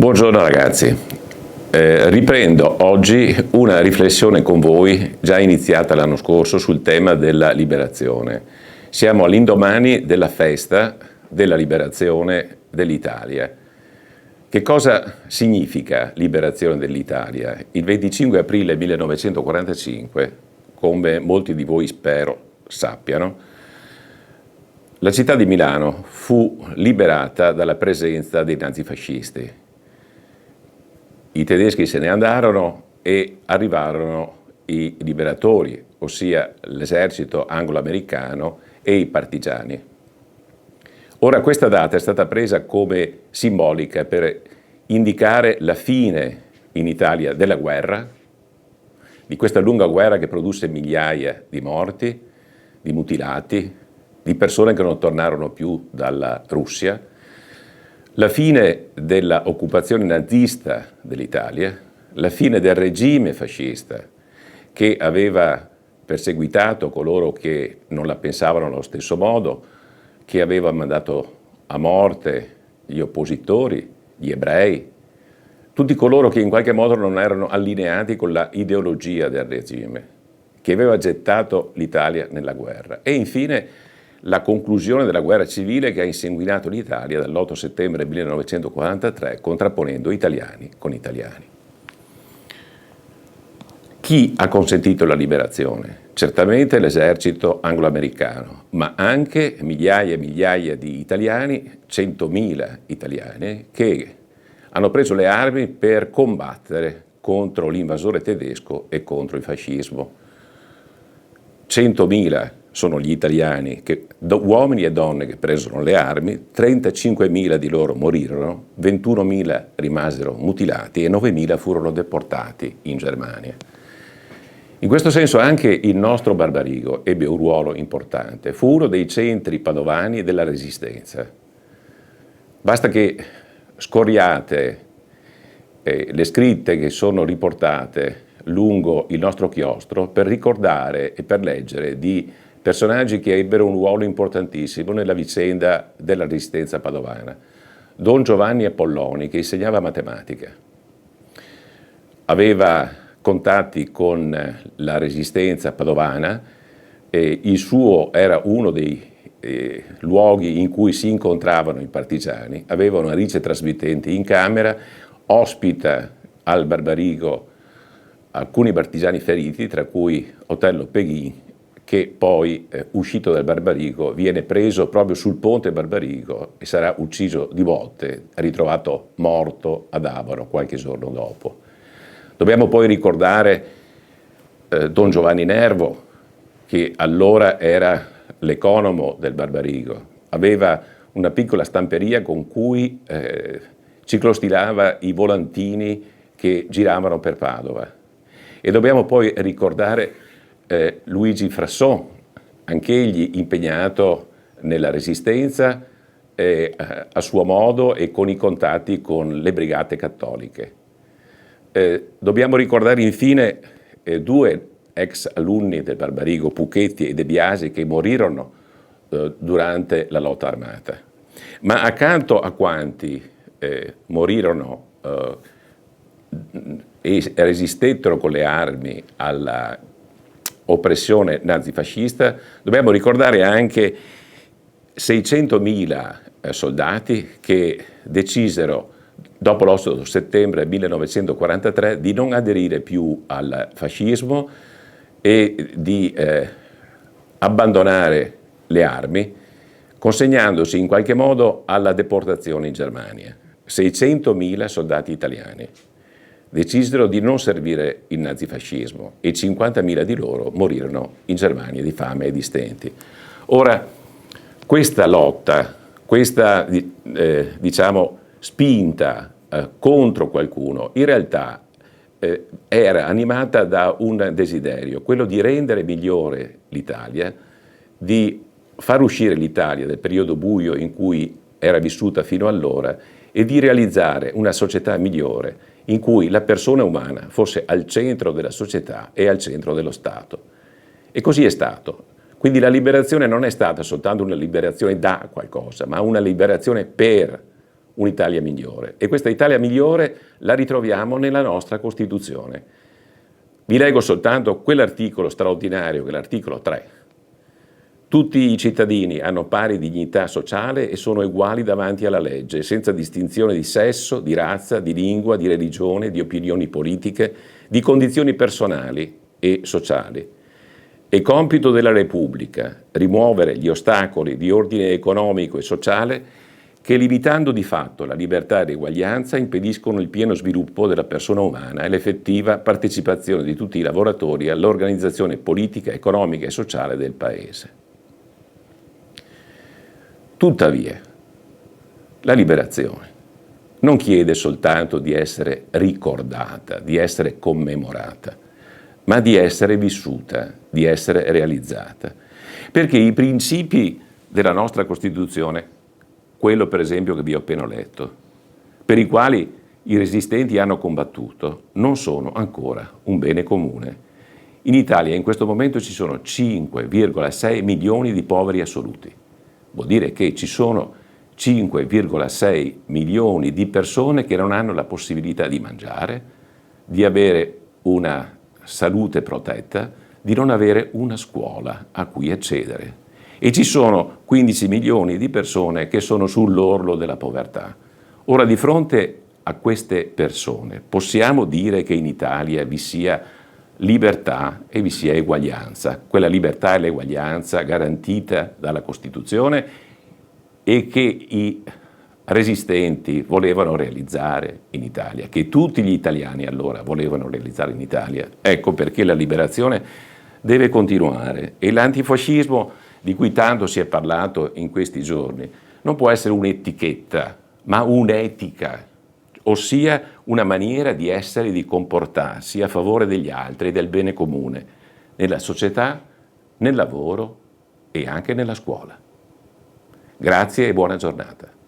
Buongiorno ragazzi, riprendo oggi una riflessione con voi già iniziata l'anno scorso sul tema della liberazione. Siamo all'indomani della festa della liberazione dell'Italia. Che cosa significa liberazione dell'Italia? Il 25 aprile 1945, come molti di voi spero sappiano, la città di Milano fu liberata dalla presenza dei nazifascisti. I tedeschi se ne andarono e arrivarono i liberatori, ossia l'esercito anglo-americano e i partigiani. Ora questa data è stata presa come simbolica per indicare la fine in Italia della guerra, di questa lunga guerra che produsse migliaia di morti, di mutilati, di persone che non tornarono più dalla Russia, la fine dell'occupazione nazista dell'Italia, la fine del regime fascista che aveva perseguitato coloro che non la pensavano allo stesso modo, che aveva mandato a morte gli oppositori, gli ebrei, tutti coloro che in qualche modo non erano allineati con la ideologia del regime, che aveva gettato l'Italia nella guerra. E infine la conclusione della guerra civile che ha insanguinato l'Italia dall'8 settembre 1943, contrapponendo italiani con italiani. Chi ha consentito la liberazione? Certamente l'esercito anglo-americano, ma anche migliaia e migliaia di italiani, 100.000 italiani, che hanno preso le armi per combattere contro l'invasore tedesco e contro il fascismo. 100.000 sono gli italiani, uomini e donne che presero le armi, 35.000 di loro morirono, 21.000 rimasero mutilati e 9.000 furono deportati in Germania. In questo senso anche il nostro Barbarigo ebbe un ruolo importante, fu uno dei centri padovani della Resistenza. Basta che scorriate le scritte che sono riportate lungo il nostro chiostro per ricordare e per leggere di personaggi che ebbero un ruolo importantissimo nella vicenda della Resistenza padovana. Don Giovanni Apolloni, che insegnava matematica, aveva contatti con la Resistenza padovana, il suo era uno dei luoghi in cui si incontravano i partigiani, aveva una rice trasmittente in camera, ospita al Barbarigo alcuni partigiani feriti, tra cui Otello Peghin, che poi, uscito dal Barbarigo, viene preso proprio sul ponte Barbarigo e sarà ucciso di botte, ritrovato morto ad Abano qualche giorno dopo. Dobbiamo poi ricordare Don Giovanni Nervo, che allora era l'economo del Barbarigo, aveva una piccola stamperia con cui ciclostilava i volantini che giravano per Padova. E dobbiamo poi ricordare Luigi Frasson, anch'egli impegnato nella Resistenza a suo modo e con i contatti con le brigate cattoliche. Dobbiamo ricordare infine due ex alunni del Barbarigo, Puchetti e De Biasi, che morirono durante la lotta armata. Ma accanto a quanti morirono e resistettero con le armi alla oppressione nazifascista, dobbiamo ricordare anche 600.000 soldati che decisero, dopo l'8 settembre 1943, di non aderire più al fascismo e di abbandonare le armi, consegnandosi in qualche modo alla deportazione in Germania. 600.000 soldati italiani decisero di non servire il nazifascismo e 50.000 di loro morirono in Germania di fame e di stenti. Ora, questa lotta, questa diciamo spinta contro qualcuno, in realtà era animata da un desiderio, quello di rendere migliore l'Italia, di far uscire l'Italia dal periodo buio in cui era vissuta fino allora e di realizzare una società migliore in cui la persona umana fosse al centro della società e al centro dello Stato. E così è stato. Quindi la liberazione non è stata soltanto una liberazione da qualcosa, ma una liberazione per un'Italia migliore. E questa Italia migliore la ritroviamo nella nostra Costituzione. Vi leggo soltanto quell'articolo straordinario, che è l'articolo 3. Tutti i cittadini hanno pari dignità sociale e sono uguali davanti alla legge, senza distinzione di sesso, di razza, di lingua, di religione, di opinioni politiche, di condizioni personali e sociali. È compito della Repubblica rimuovere gli ostacoli di ordine economico e sociale che, limitando di fatto la libertà e l'eguaglianza, impediscono il pieno sviluppo della persona umana e l'effettiva partecipazione di tutti i lavoratori all'organizzazione politica, economica e sociale del Paese. Tuttavia, la liberazione non chiede soltanto di essere ricordata, di essere commemorata, ma di essere vissuta, di essere realizzata. Perché i principi della nostra Costituzione, quello per esempio che vi ho appena letto, per i quali i resistenti hanno combattuto, non sono ancora un bene comune. In Italia in questo momento ci sono 5,6 milioni di poveri assoluti. Vuol dire che ci sono 5,6 milioni di persone che non hanno la possibilità di mangiare, di avere una salute protetta, di non avere una scuola a cui accedere. E ci sono 15 milioni di persone che sono sull'orlo della povertà. Ora, di fronte a queste persone, possiamo dire che in Italia vi sia libertà e vi sia eguaglianza, quella libertà e l'eguaglianza garantita dalla Costituzione e che i resistenti volevano realizzare in Italia, che tutti gli italiani allora volevano realizzare in Italia. Ecco perché la liberazione deve continuare e l'antifascismo, di cui tanto si è parlato in questi giorni, non può essere un'etichetta, ma un'etica, ossia una maniera di essere e di comportarsi a favore degli altri e del bene comune, nella società, nel lavoro e anche nella scuola. Grazie e buona giornata.